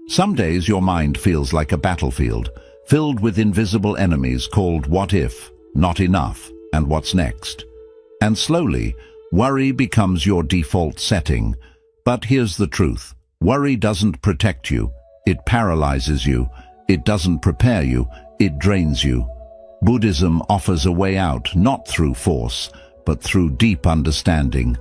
Some days your mind feels like a battlefield, filled with invisible enemies called what if, not enough, and what's next. And slowly, worry becomes your default setting. But here's the truth. Worry doesn't protect you. It paralyzes you. It doesn't prepare you. It drains you. Buddhism offers a way out, not through force, but through deep understanding.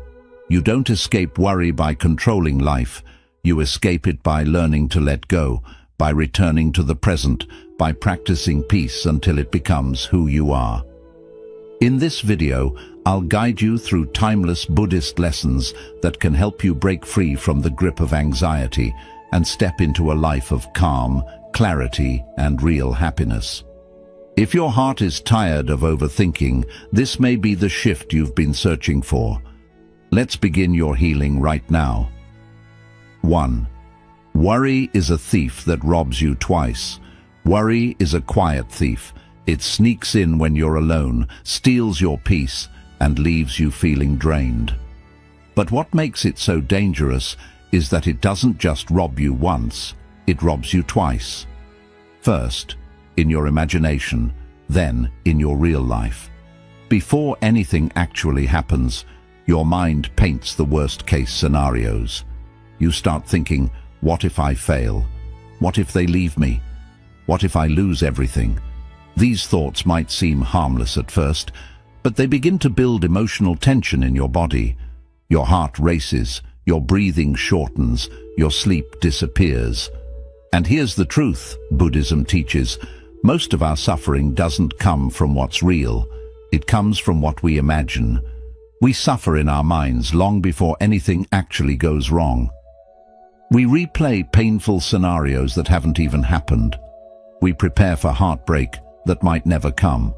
You don't escape worry by controlling life. You escape it by learning to let go, by returning to the present, by practicing peace until it becomes who you are. In this video, I'll guide you through timeless Buddhist lessons that can help you break free from the grip of anxiety and step into a life of calm, clarity, and real happiness. If your heart is tired of overthinking, this may be the shift you've been searching for. Let's begin your healing right now. 1. Worry is a thief that robs you twice. Worry is a quiet thief. It sneaks in when you're alone, steals your peace, and leaves you feeling drained. But what makes it so dangerous is that it doesn't just rob you once, it robs you twice. First, in your imagination, then in your real life. Before anything actually happens, your mind paints the worst-case scenarios. You start thinking, what if I fail? What if they leave me? What if I lose everything? These thoughts might seem harmless at first, but they begin to build emotional tension in your body. Your heart races, your breathing shortens, your sleep disappears. And here's the truth, Buddhism teaches. Most of our suffering doesn't come from what's real. It comes from what we imagine. We suffer in our minds long before anything actually goes wrong. We replay painful scenarios that haven't even happened. We prepare for heartbreak that might never come.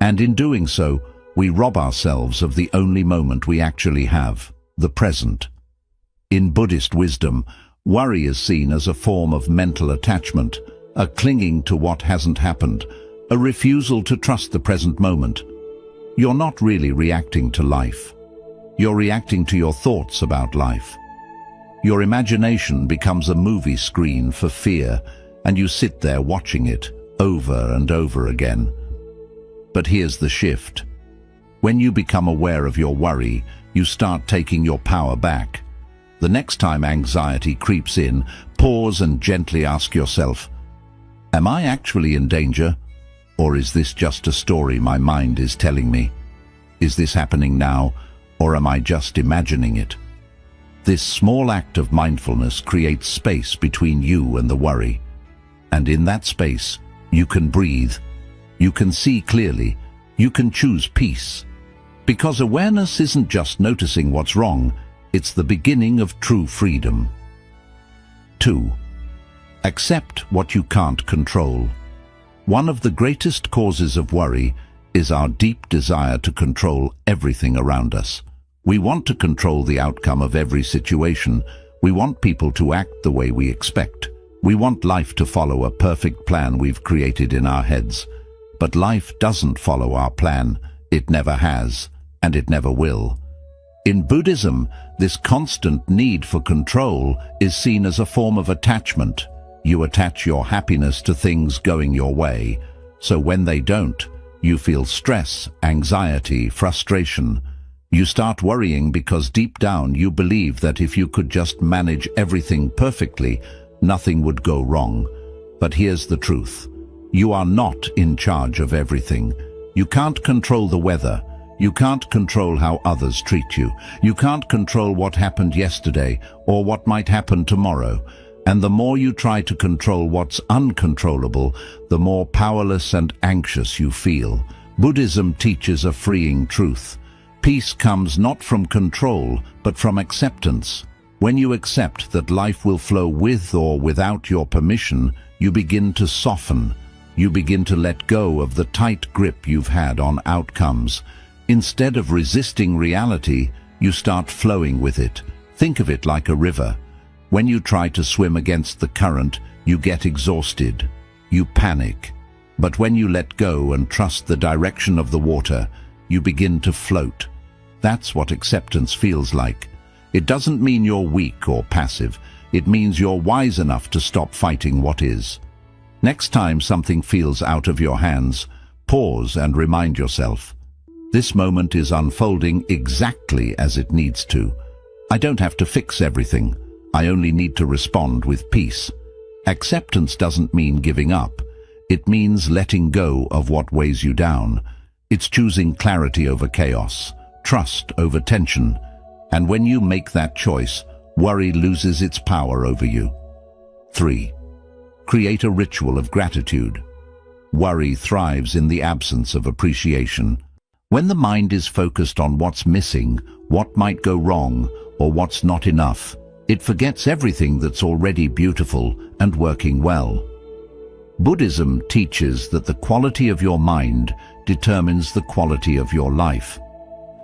And in doing so, we rob ourselves of the only moment we actually have, the present. In Buddhist wisdom, worry is seen as a form of mental attachment, a clinging to what hasn't happened, a refusal to trust the present moment. You're not really reacting to life. You're reacting to your thoughts about life. Your imagination becomes a movie screen for fear, and you sit there watching it over and over again. But here's the shift. When you become aware of your worry, you start taking your power back. The next time anxiety creeps in, pause and gently ask yourself, am I actually in danger? Or is this just a story my mind is telling me? Is this happening now, or am I just imagining it? This small act of mindfulness creates space between you and the worry. And in that space, you can breathe. You can see clearly. You can choose peace. Because awareness isn't just noticing what's wrong, it's the beginning of true freedom. 2. Accept what you can't control. One of the greatest causes of worry is our deep desire to control everything around us. We want to control the outcome of every situation. We want people to act the way we expect. We want life to follow a perfect plan we've created in our heads. But life doesn't follow our plan. It never has, and it never will. In Buddhism, this constant need for control is seen as a form of attachment. You attach your happiness to things going your way, so when they don't, you feel stress, anxiety, frustration. You start worrying because deep down you believe that if you could just manage everything perfectly, nothing would go wrong. But here's the truth. You are not in charge of everything. You can't control the weather. You can't control how others treat you. You can't control what happened yesterday or what might happen tomorrow. And the more you try to control what's uncontrollable, the more powerless and anxious you feel. Buddhism teaches a freeing truth. Peace comes not from control, but from acceptance. When you accept that life will flow with or without your permission, you begin to soften. You begin to let go of the tight grip you've had on outcomes. Instead of resisting reality, you start flowing with it. Think of it like a river. When you try to swim against the current, you get exhausted. You panic. But when you let go and trust the direction of the water, you begin to float. That's what acceptance feels like. It doesn't mean you're weak or passive. It means you're wise enough to stop fighting what is. Next time something feels out of your hands, pause and remind yourself, this moment is unfolding exactly as it needs to. I don't have to fix everything. I only need to respond with peace. Acceptance doesn't mean giving up. It means letting go of what weighs you down. It's choosing clarity over chaos, trust over tension. And when you make that choice, worry loses its power over you. 3. Create a ritual of gratitude. Worry thrives in the absence of appreciation. When the mind is focused on what's missing, what might go wrong, or what's not enough, it forgets everything that's already beautiful and working well. Buddhism teaches that the quality of your mind determines the quality of your life.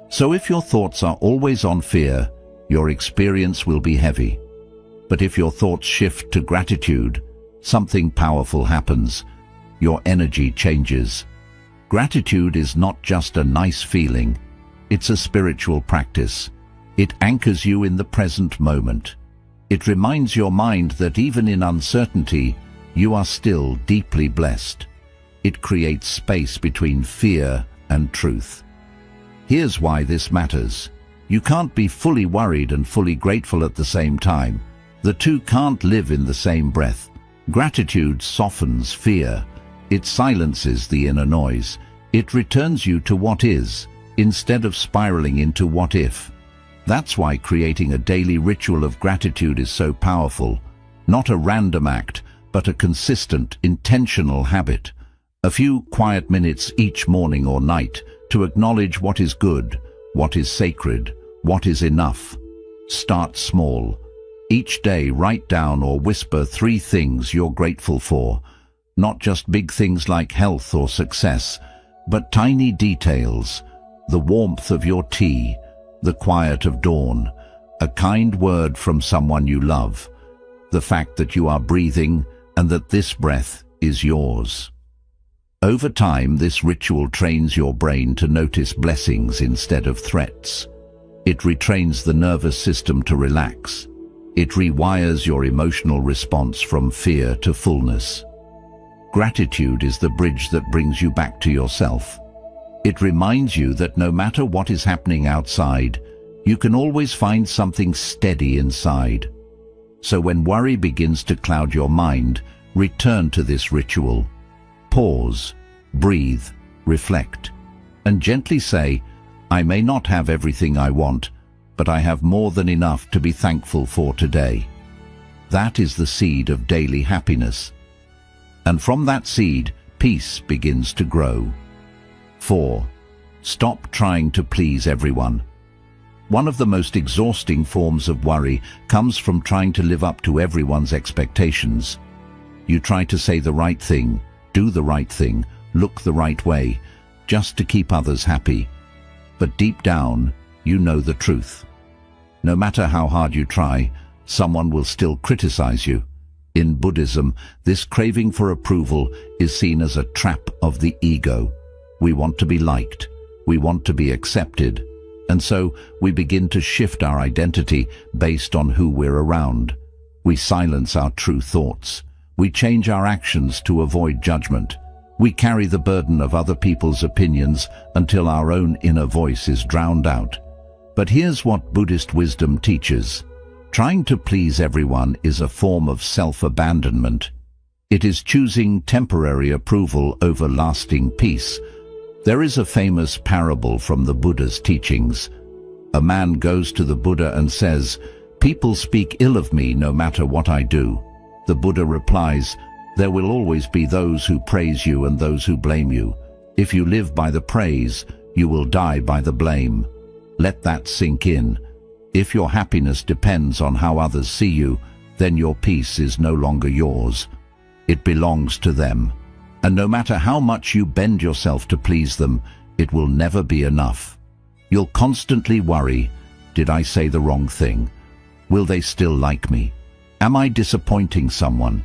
So if your thoughts are always on fear, your experience will be heavy. But if your thoughts shift to gratitude, something powerful happens. Your energy changes. Gratitude is not just a nice feeling, it's a spiritual practice. It anchors you in the present moment. It reminds your mind that even in uncertainty, you are still deeply blessed. It creates space between fear and truth. Here's why this matters. You can't be fully worried and fully grateful at the same time. The two can't live in the same breath. Gratitude softens fear. It silences the inner noise. It returns you to what is, instead of spiraling into what if. That's why creating a daily ritual of gratitude is so powerful. Not a random act, but a consistent, intentional habit. A few quiet minutes each morning or night to acknowledge what is good, what is sacred, what is enough. Start small. Each day write down or whisper 3 things you're grateful for. Not just big things like health or success, but tiny details. The warmth of your tea, the quiet of dawn, a kind word from someone you love, the fact that you are breathing and that this breath is yours. Over time, this ritual trains your brain to notice blessings instead of threats. It retrains the nervous system to relax. It rewires your emotional response from fear to fullness. Gratitude is the bridge that brings you back to yourself. It reminds you that no matter what is happening outside, you can always find something steady inside. So when worry begins to cloud your mind, return to this ritual. Pause, breathe, reflect, and gently say, I may not have everything I want, but I have more than enough to be thankful for today. That is the seed of daily happiness. And from that seed, peace begins to grow. 4. Stop trying to please everyone. One of the most exhausting forms of worry comes from trying to live up to everyone's expectations. You try to say the right thing, do the right thing, look the right way, just to keep others happy. But deep down, you know the truth. No matter how hard you try, someone will still criticize you. In Buddhism, this craving for approval is seen as a trap of the ego. We want to be liked. We want to be accepted. And so we begin to shift our identity based on who we're around. We silence our true thoughts. We change our actions to avoid judgment. We carry the burden of other people's opinions until our own inner voice is drowned out. But here's what Buddhist wisdom teaches. Trying to please everyone is a form of self-abandonment. It is choosing temporary approval over lasting peace. There is a famous parable from the Buddha's teachings. A man goes to the Buddha and says, "People speak ill of me no matter what I do." The Buddha replies, "There will always be those who praise you and those who blame you. If you live by the praise, you will die by the blame. Let that sink in. If your happiness depends on how others see you, then your peace is no longer yours. It belongs to them. And no matter how much you bend yourself to please them, it will never be enough. You'll constantly worry, did I say the wrong thing? Will they still like me? Am I disappointing someone?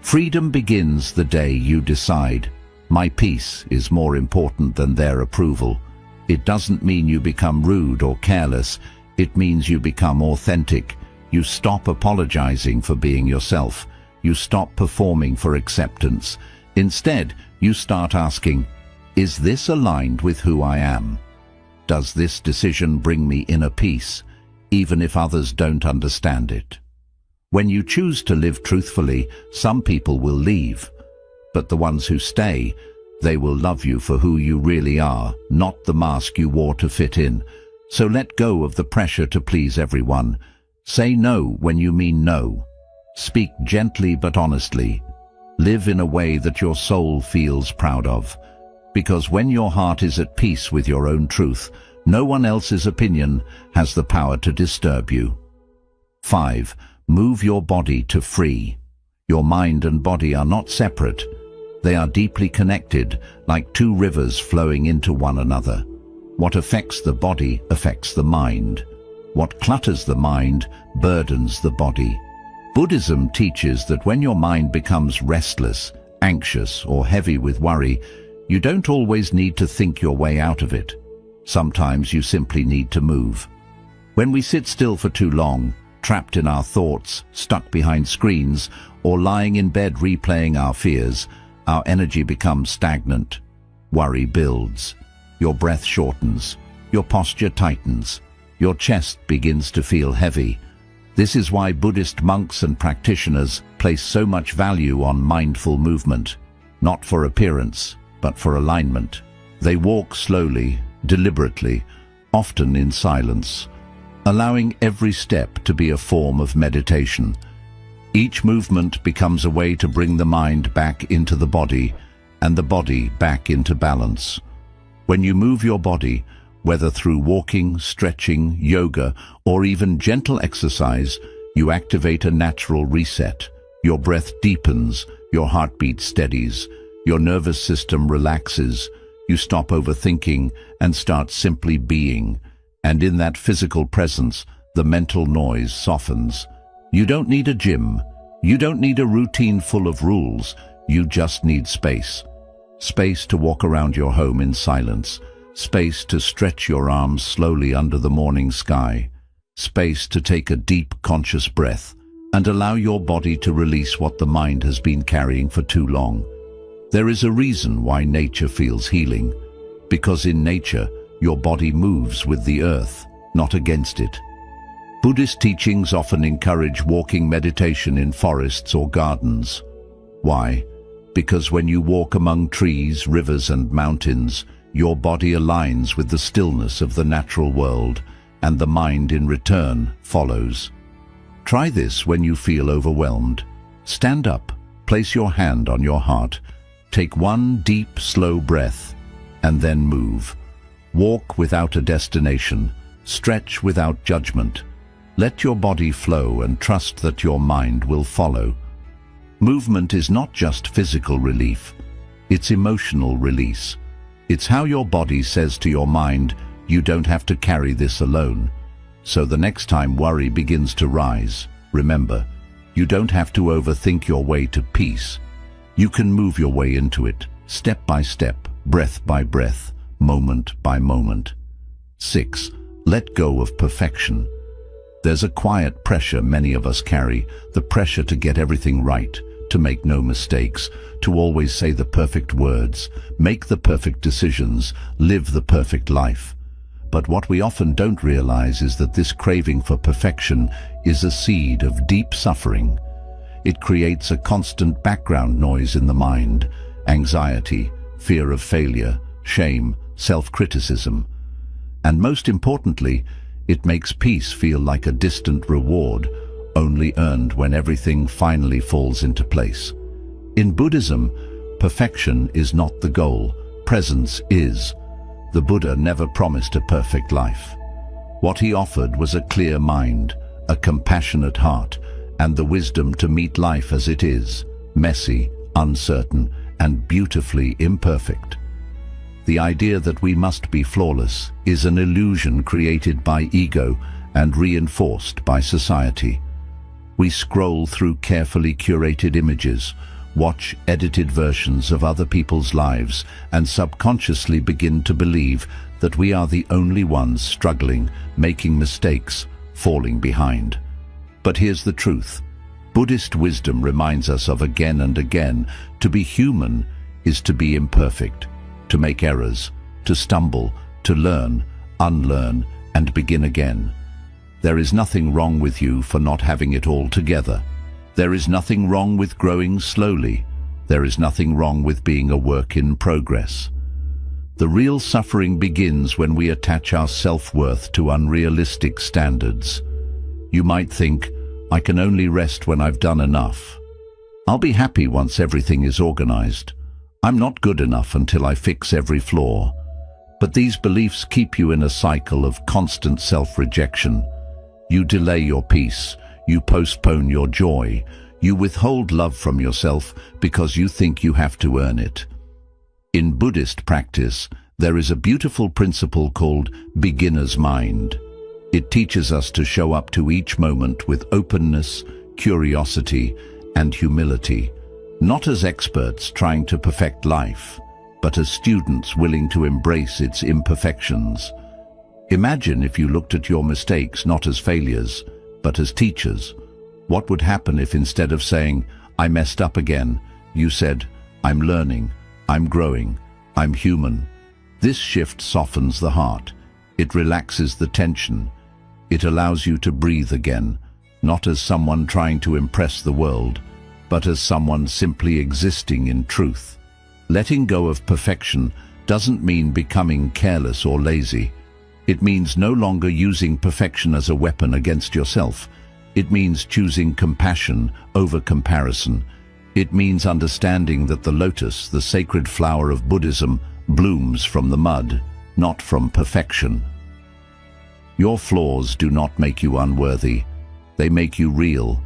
Freedom begins the day you decide, my peace is more important than their approval. It doesn't mean you become rude or careless. It means you become authentic. You stop apologizing for being yourself. You stop performing for acceptance. Instead, you start asking, is this aligned with who I am? Does this decision bring me inner peace, even if others don't understand it? When you choose to live truthfully, some people will leave, but the ones who stay, they will love you for who you really are, not the mask you wore to fit in. So let go of the pressure to please everyone. Say no when you mean no. Speak gently but honestly. Live in a way that your soul feels proud of. Because when your heart is at peace with your own truth, no one else's opinion has the power to disturb you. 5. Move your body to free. Your mind and body are not separate. They are deeply connected, like two rivers flowing into one another. What affects the body affects the mind. What clutters the mind burdens the body. Buddhism teaches that when your mind becomes restless, anxious, or heavy with worry, you don't always need to think your way out of it. Sometimes you simply need to move. When we sit still for too long, trapped in our thoughts, stuck behind screens, or lying in bed replaying our fears, our energy becomes stagnant. Worry builds. Your breath shortens. Your posture tightens. Your chest begins to feel heavy. This is why Buddhist monks and practitioners place so much value on mindful movement, not for appearance, but for alignment. They walk slowly, deliberately, often in silence, allowing every step to be a form of meditation. Each movement becomes a way to bring the mind back into the body and the body back into balance. When you move your body, whether through walking, stretching, yoga, or even gentle exercise, you activate a natural reset. Your breath deepens, your heartbeat steadies, your nervous system relaxes, you stop overthinking and start simply being. And in that physical presence, the mental noise softens. You don't need a gym. You don't need a routine full of rules. You just need space. Space to walk around your home in silence. Space to stretch your arms slowly under the morning sky. Space to take a deep, conscious breath and allow your body to release what the mind has been carrying for too long. There is a reason why nature feels healing. Because in nature, your body moves with the earth, not against it. Buddhist teachings often encourage walking meditation in forests or gardens. Why? Because when you walk among trees, rivers, and mountains, your body aligns with the stillness of the natural world, and the mind in return follows. Try this when you feel overwhelmed. Stand up, place your hand on your heart, take one deep, slow breath, and then move. Walk without a destination, stretch without judgment. Let your body flow and trust that your mind will follow. Movement is not just physical relief, it's emotional release. It's how your body says to your mind, you don't have to carry this alone. So the next time worry begins to rise, remember, you don't have to overthink your way to peace. You can move your way into it, step by step, breath by breath, moment by moment. 6. Let go of perfection. There's a quiet pressure many of us carry, the pressure to get everything right, to make no mistakes, to always say the perfect words, make the perfect decisions, live the perfect life. But what we often don't realize is that this craving for perfection is a seed of deep suffering. It creates a constant background noise in the mind, anxiety, fear of failure, shame, self-criticism. And most importantly, it makes peace feel like a distant reward, only earned when everything finally falls into place. In Buddhism, perfection is not the goal, presence is. The Buddha never promised a perfect life. What he offered was a clear mind, a compassionate heart, and the wisdom to meet life as it is, messy, uncertain, and beautifully imperfect. The idea that we must be flawless is an illusion created by ego and reinforced by society. We scroll through carefully curated images, watch edited versions of other people's lives, and subconsciously begin to believe that we are the only ones struggling, making mistakes, falling behind. But here's the truth. Buddhist wisdom reminds us of again and again, to be human is to be imperfect, to make errors, to stumble, to learn, unlearn, and begin again. There is nothing wrong with you for not having it all together. There is nothing wrong with growing slowly. There is nothing wrong with being a work in progress. The real suffering begins when we attach our self-worth to unrealistic standards. You might think, I can only rest when I've done enough. I'll be happy once everything is organized. I'm not good enough until I fix every flaw. But these beliefs keep you in a cycle of constant self-rejection. You delay your peace. You postpone your joy. You withhold love from yourself because you think you have to earn it. In Buddhist practice, there is a beautiful principle called beginner's mind. It teaches us to show up to each moment with openness, curiosity, and humility, not as experts trying to perfect life, but as students willing to embrace its imperfections. Imagine if you looked at your mistakes not as failures, but as teachers. What would happen if instead of saying, I messed up again, you said, I'm learning, I'm growing, I'm human? This shift softens the heart. It relaxes the tension. It allows you to breathe again, not as someone trying to impress the world, but as someone simply existing in truth. Letting go of perfection doesn't mean becoming careless or lazy. It means no longer using perfection as a weapon against yourself. It means choosing compassion over comparison. It means understanding that the lotus, the sacred flower of Buddhism, blooms from the mud, not from perfection. Your flaws do not make you unworthy. They make you real.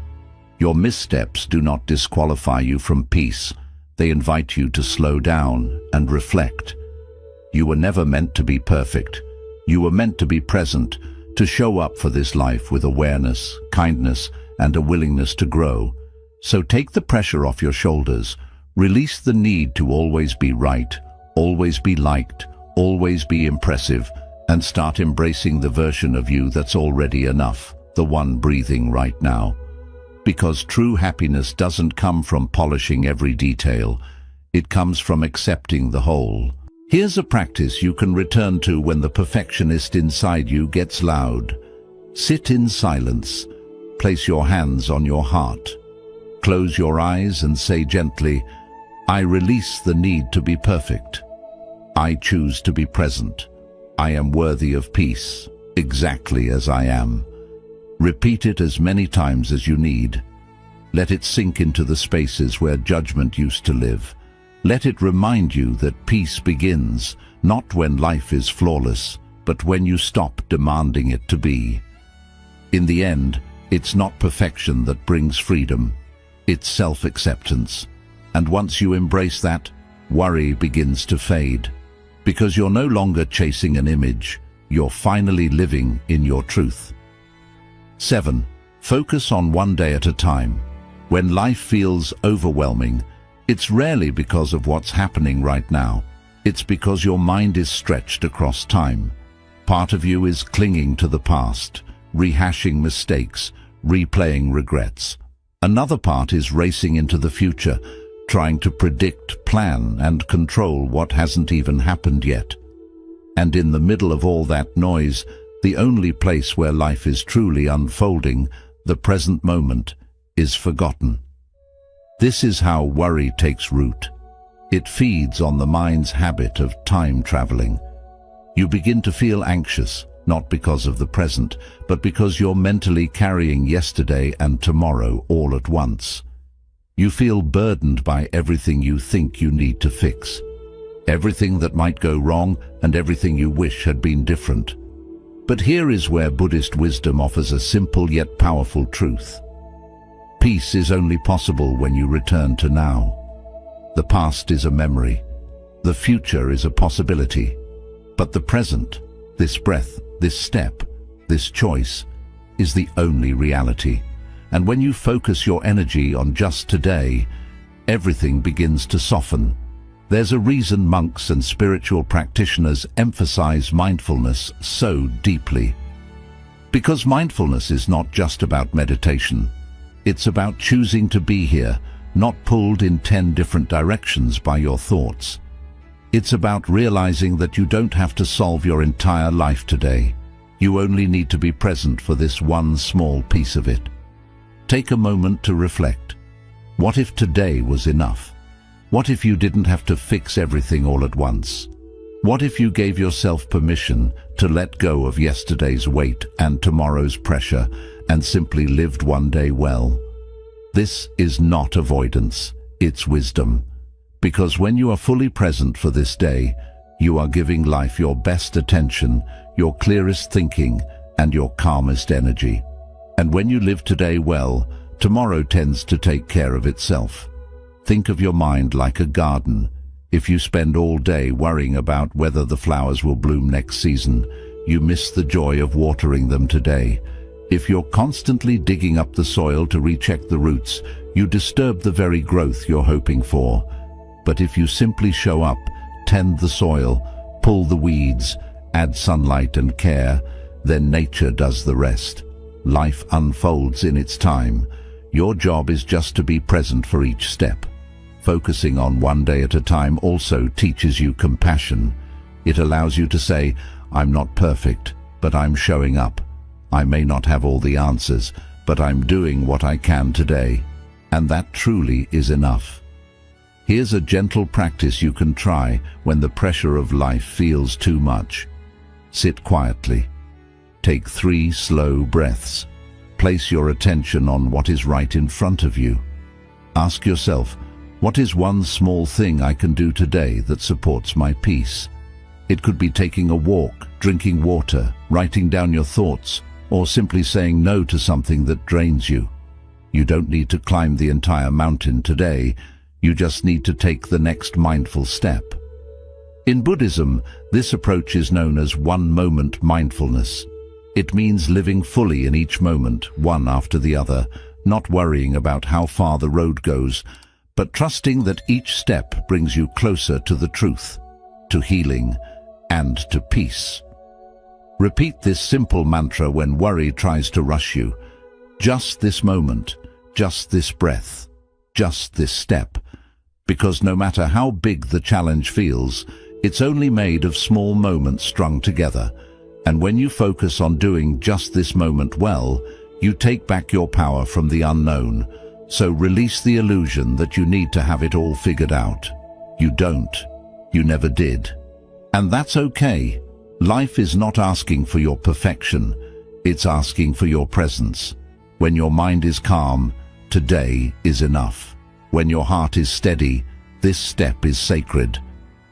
Your missteps do not disqualify you from peace. They invite you to slow down and reflect. You were never meant to be perfect. You were meant to be present, to show up for this life with awareness, kindness, and a willingness to grow. So take the pressure off your shoulders. Release the need to always be right, always be liked, always be impressive, and start embracing the version of you that's already enough, the one breathing right now. Because true happiness doesn't come from polishing every detail. It comes from accepting the whole. Here's a practice you can return to when the perfectionist inside you gets loud. Sit in silence. Place your hands on your heart. Close your eyes and say gently, I release the need to be perfect. I choose to be present. I am worthy of peace, exactly as I am. Repeat it as many times as you need. Let it sink into the spaces where judgment used to live. Let it remind you that peace begins, not when life is flawless, but when you stop demanding it to be. In the end, it's not perfection that brings freedom. It's self-acceptance. And once you embrace that, worry begins to fade. Because you're no longer chasing an image, you're finally living in your truth. 7. Focus on one day at a time. When life feels overwhelming, it's rarely because of what's happening right now. It's because your mind is stretched across time. Part of you is clinging to the past, rehashing mistakes, replaying regrets. Another part is racing into the future, trying to predict, plan, and control what hasn't even happened yet. And in the middle of all that noise, the only place where life is truly unfolding, the present moment, is forgotten. This is how worry takes root. It feeds on the mind's habit of time traveling. You begin to feel anxious, not because of the present, but because you're mentally carrying yesterday and tomorrow all at once. You feel burdened by everything you think you need to fix, everything that might go wrong and everything you wish had been different. But here is where Buddhist wisdom offers a simple yet powerful truth. Peace is only possible when you return to now. The past is a memory. The future is a possibility. But the present, this breath, this step, this choice, is the only reality. And when you focus your energy on just today, everything begins to soften. There's a reason monks and spiritual practitioners emphasize mindfulness so deeply. Because mindfulness is not just about meditation. It's about choosing to be here, not pulled in 10 different directions by your thoughts. It's about realizing that you don't have to solve your entire life today. You only need to be present for this one small piece of it. Take a moment to reflect. What if today was enough? What if you didn't have to fix everything all at once? What if you gave yourself permission to let go of yesterday's weight and tomorrow's pressure and simply lived one day well? This is not avoidance, it's wisdom. Because when you are fully present for this day, you are giving life your best attention, your clearest thinking, and your calmest energy. And when you live today well, tomorrow tends to take care of itself. Think of your mind like a garden. If you spend all day worrying about whether the flowers will bloom next season, you miss the joy of watering them today. If you're constantly digging up the soil to recheck the roots, you disturb the very growth you're hoping for. But if you simply show up, tend the soil, pull the weeds, add sunlight and care, then nature does the rest. Life unfolds in its time. Your job is just to be present for each step. Focusing on one day at a time also teaches you compassion. It allows you to say, I'm not perfect, but I'm showing up. I may not have all the answers, but I'm doing what I can today. And that truly is enough. Here's a gentle practice you can try when the pressure of life feels too much. Sit quietly. Take 3 slow breaths. Place your attention on what is right in front of you. Ask yourself, what is one small thing I can do today that supports my peace? It could be taking a walk, drinking water, writing down your thoughts, or simply saying no to something that drains you. You don't need to climb the entire mountain today. You just need to take the next mindful step. In Buddhism, this approach is known as one-moment mindfulness. It means living fully in each moment, one after the other, not worrying about how far the road goes, but trusting that each step brings you closer to the truth, to healing, and to peace. Repeat this simple mantra when worry tries to rush you. Just this moment, just this breath, just this step. Because no matter how big the challenge feels, it's only made of small moments strung together. And when you focus on doing just this moment well, you take back your power from the unknown. So release the illusion that you need to have it all figured out. You don't. You never did. And that's okay. Life is not asking for your perfection. It's asking for your presence. When your mind is calm, today is enough. When your heart is steady, this step is sacred.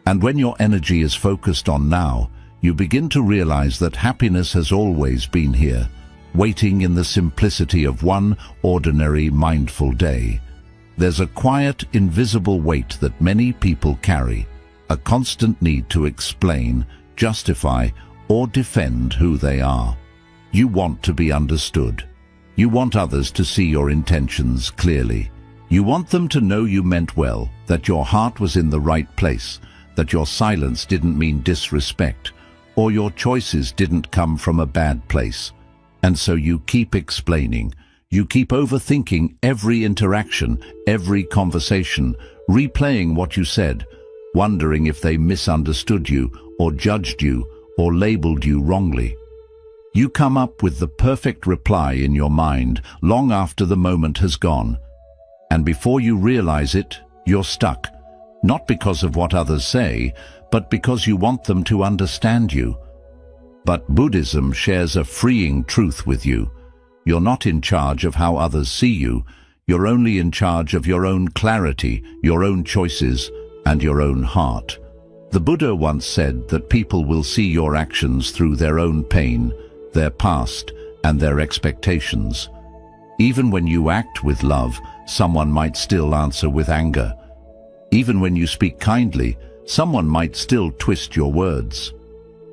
And when your energy is focused on now, you begin to realize that happiness has always been here, waiting in the simplicity of one ordinary mindful day. There's a quiet, invisible weight that many people carry, a constant need to explain, justify, or defend who they are. You want to be understood. You want others to see your intentions clearly. You want them to know you meant well, that your heart was in the right place, that your silence didn't mean disrespect, or your choices didn't come from a bad place. And so you keep explaining. You keep overthinking every interaction, every conversation, replaying what you said, wondering if they misunderstood you, or judged you, or labeled you wrongly. You come up with the perfect reply in your mind long after the moment has gone. And before you realize it, you're stuck. Not because of what others say, but because you want them to understand you. But Buddhism shares a freeing truth with you. You're not in charge of how others see you. You're only in charge of your own clarity, your own choices, and your own heart. The Buddha once said that people will see your actions through their own pain, their past, and their expectations. Even when you act with love, someone might still answer with anger. Even when you speak kindly, someone might still twist your words.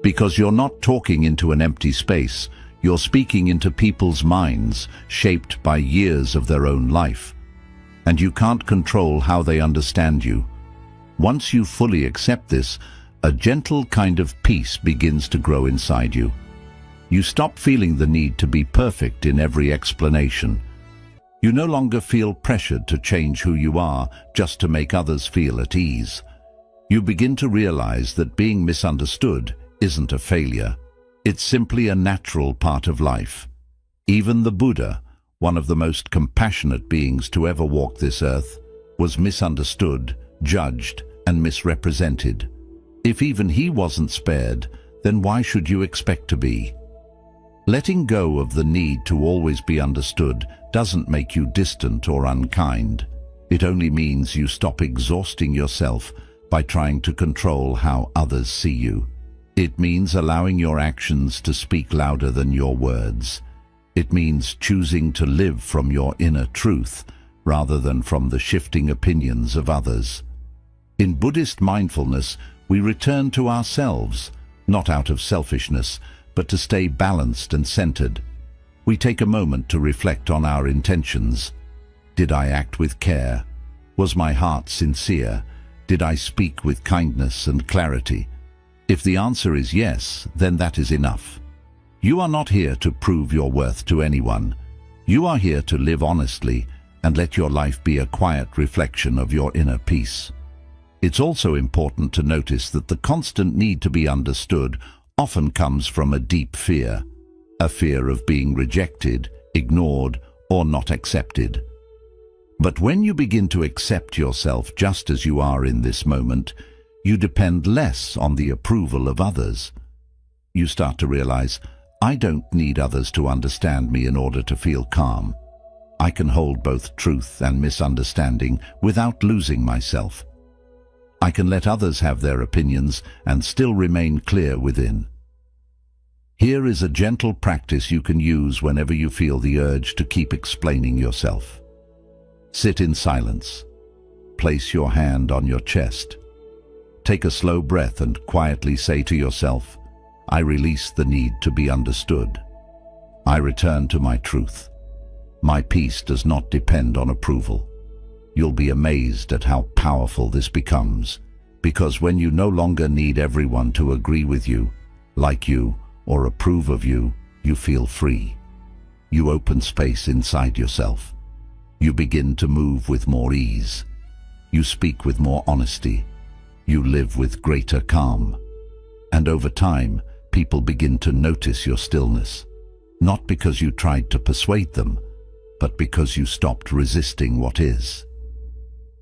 Because you're not talking into an empty space, you're speaking into people's minds, shaped by years of their own life. And you can't control how they understand you. Once you fully accept this, a gentle kind of peace begins to grow inside you. You stop feeling the need to be perfect in every explanation. You no longer feel pressured to change who you are just to make others feel at ease. You begin to realize that being misunderstood isn't a failure. It's simply a natural part of life. Even the Buddha, one of the most compassionate beings to ever walk this earth, was misunderstood, judged, and misrepresented. If even he wasn't spared, then why should you expect to be? Letting go of the need to always be understood doesn't make you distant or unkind. It only means you stop exhausting yourself by trying to control how others see you. It means allowing your actions to speak louder than your words. It means choosing to live from your inner truth rather than from the shifting opinions of others. In Buddhist mindfulness, we return to ourselves, not out of selfishness, but to stay balanced and centered. We take a moment to reflect on our intentions. Did I act with care? Was my heart sincere? Did I speak with kindness and clarity? If the answer is yes, then that is enough. You are not here to prove your worth to anyone. You are here to live honestly and let your life be a quiet reflection of your inner peace. It's also important to notice that the constant need to be understood often comes from a deep fear, a fear of being rejected, ignored, or not accepted. But when you begin to accept yourself just as you are in this moment, you depend less on the approval of others. You start to realize, I don't need others to understand me in order to feel calm. I can hold both truth and misunderstanding without losing myself. I can let others have their opinions and still remain clear within. Here is a gentle practice you can use whenever you feel the urge to keep explaining yourself. Sit in silence. Place your hand on your chest. Take a slow breath and quietly say to yourself, I release the need to be understood. I return to my truth. My peace does not depend on approval. You'll be amazed at how powerful this becomes, because when you no longer need everyone to agree with you, like you, or approve of you, you feel free. You open space inside yourself. You begin to move with more ease. You speak with more honesty. You live with greater calm. And over time, people begin to notice your stillness, not because you tried to persuade them, but because you stopped resisting what is.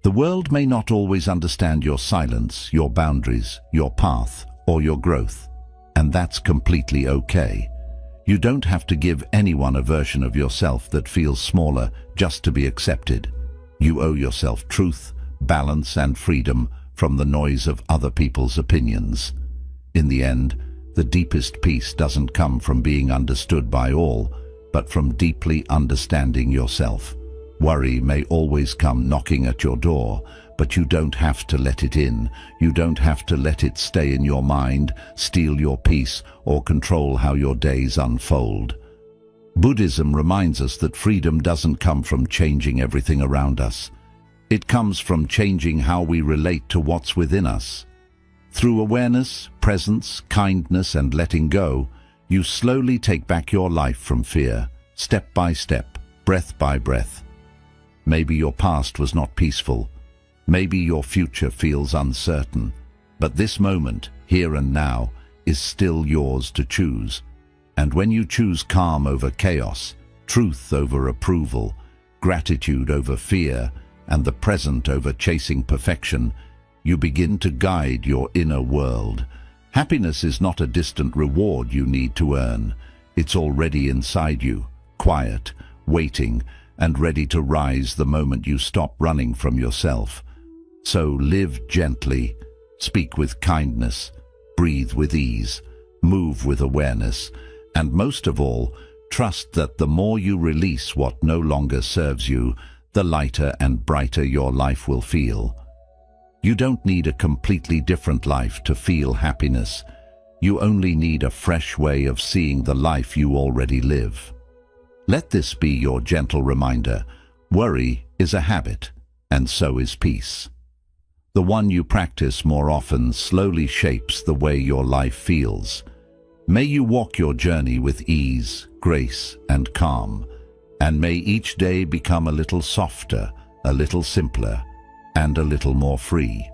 The world may not always understand your silence, your boundaries, your path, or your growth, and that's completely okay. You don't have to give anyone a version of yourself that feels smaller just to be accepted. You owe yourself truth, balance, and freedom from the noise of other people's opinions. In the end, the deepest peace doesn't come from being understood by all, but from deeply understanding yourself. Worry may always come knocking at your door, but you don't have to let it in. You don't have to let it stay in your mind, steal your peace, or control how your days unfold. Buddhism reminds us that freedom doesn't come from changing everything around us. It comes from changing how we relate to what's within us. Through awareness, presence, kindness, and letting go, you slowly take back your life from fear, step by step, breath by breath. Maybe your past was not peaceful. Maybe your future feels uncertain. But this moment, here and now, is still yours to choose. And when you choose calm over chaos, truth over approval, gratitude over fear, and the present over chasing perfection, you begin to guide your inner world. Happiness is not a distant reward you need to earn. It's already inside you, quiet, waiting, and ready to rise the moment you stop running from yourself. So live gently, speak with kindness, breathe with ease, move with awareness, and most of all, trust that the more you release what no longer serves you, the lighter and brighter your life will feel. You don't need a completely different life to feel happiness. You only need a fresh way of seeing the life you already live. Let this be your gentle reminder. Worry is a habit, and so is peace. The one you practice more often slowly shapes the way your life feels. May you walk your journey with ease, grace, and calm, and may each day become a little softer, a little simpler, and a little more free.